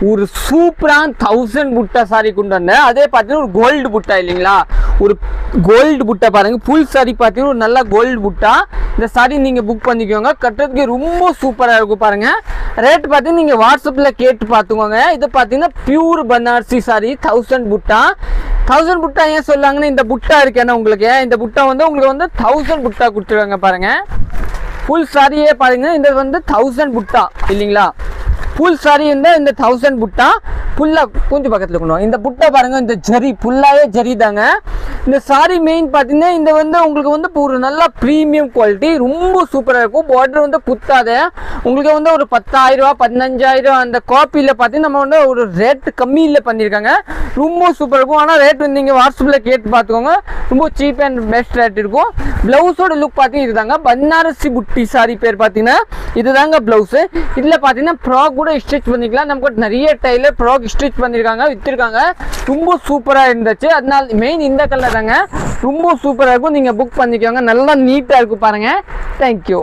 ஒரு சூப்பரான 1000 புட்டா சாரி கொண்டு வந்தேன். அதே பார்த்தீங்கன்னா ஒரு கோல்டு புட்டா இல்லைங்களா, ஒரு கோல்டு புட்டா பாருங்க. ஃபுல் சாரி பார்த்தீங்கன்னா ஒரு நல்ல கோல்டு புட்டா. இந்த சாரி நீங்கள் புக் பண்ணிக்கோங்க, கட்டுறதுக்கு ரொம்ப சூப்பராக இருக்கும் பாருங்க. ரேட் பார்த்தீங்கன்னா நீங்கள் வாட்ஸ்அப்பில் கேட்டு பார்த்துக்கோங்க. இது பார்த்தீங்கன்னா பியூர் பனாரசி சாரி 1000 புட்டா. 1000 புட்டா ஏன் சொல்லாங்கன்னா இந்த புட்டா இருக்கேன்னா உங்களுக்கு இந்த புட்டா வந்து உங்களுக்கு வந்து 1000 புட்டா கொடுத்துருவாங்க பாருங்க. ஃபுல் சாரியே பாருங்க, இந்த வந்து 1000 புட்டா இல்லைங்களா. ஃபுல் சாரி இந்த 1000 புட்டா ஃபுல்லாக கொஞ்சம் பக்கத்தில் கொண்டு இந்த புட்டா பாருங்க. இந்த ஜரி ஃபுல்லாகவே ஜரி தாங்க. இந்த சாரி மெயின் பார்த்தீங்கன்னா இந்த வந்து உங்களுக்கு வந்து ஒரு நல்ல ப்ரீமியம் குவாலிட்டி, ரொம்ப சூப்பராக இருக்கும். பார்டர் வந்து குத்தாத உங்களுக்கு வந்து ஒரு 10,000 15,000 அந்த காப்பியில் பார்த்தீங்கன்னா நம்ம வந்து ஒரு ரேட் கம்மியில் பண்ணியிருக்காங்க, ரொம்ப சூப்பராக இருக்கும். ஆனால் ரேட் வந்து நீங்கள் வாட்ஸ்அப்பில் கேட்டு பார்த்துக்கோங்க, ரொம்ப சீப் அண்ட் பெஸ்ட் ரேட் இருக்கும். ப்ளவுஸோட லுக் பார்த்தீங்கன்னா இதுதாங்க, பனாரசி புட்டி சாரி பேர் பார்த்தீங்கன்னா இதுதாங்க ப்ளவுஸு. இதில் பார்த்தீங்கன்னா ஃப்ராக் கூட ஸ்டிச் பண்ணிக்கலாம். நமக்கு நிறைய டைலர் ஃப்ராக் ஸ்டிச் பண்ணியிருக்காங்க, விற்றுருக்காங்க, ரொம்ப சூப்பராக இருந்துச்சு. அதனால மெயின் இந்த கலர் தாங்க, ரொம்ப சூப்பராக இருக்கும். நீங்கள் புக் பண்ணிக்கோங்க, நல்லா நீட்டாக இருக்கும் பாருங்கள். தேங்க்யூ.